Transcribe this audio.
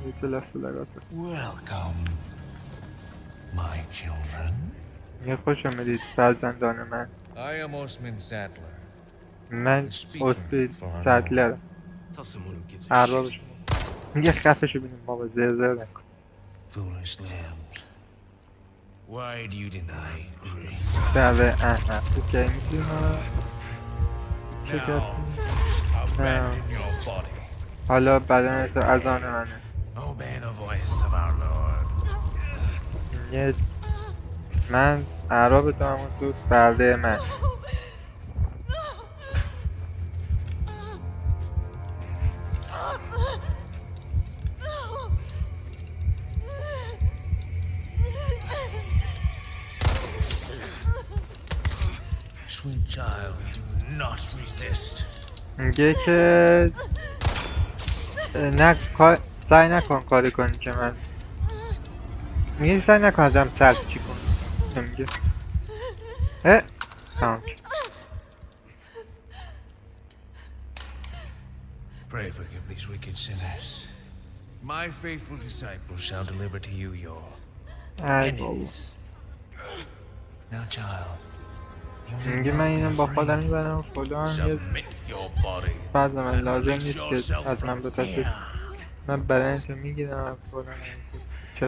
یه کلاس لباسه. Welcome, my children. یه خوش آمدید فرزندان من. I am Osmond Saddler, من the speaker اسپید for our Lord. سدلرم. Tell someone who gives a ارباب shit. شما. یه خفشو بینیم بابا زرزر نکن. Foolish lambs. Why do you deny grace? بله اوکی میتونیم شکست Abandon your body. حالا بدن تو از آن منه. Obey the voice of our Lord. یه من ارباب تو همون تو برده من. Sweet child, do not resist. میگه که سعی نکن کاری کنی که من میگه سعی نکن ازم سلب چی کن نمیگه تمام Pray forgive these wicked sinners. My faithful disciples shall deliver to you your ای بابا enemies. Now, child, میگه من اینو با خودم میبرم فلان یه submit your body. بعد من لازم Release نیست که yourself از من from بترسید fear. من برای تو میگیرم فلان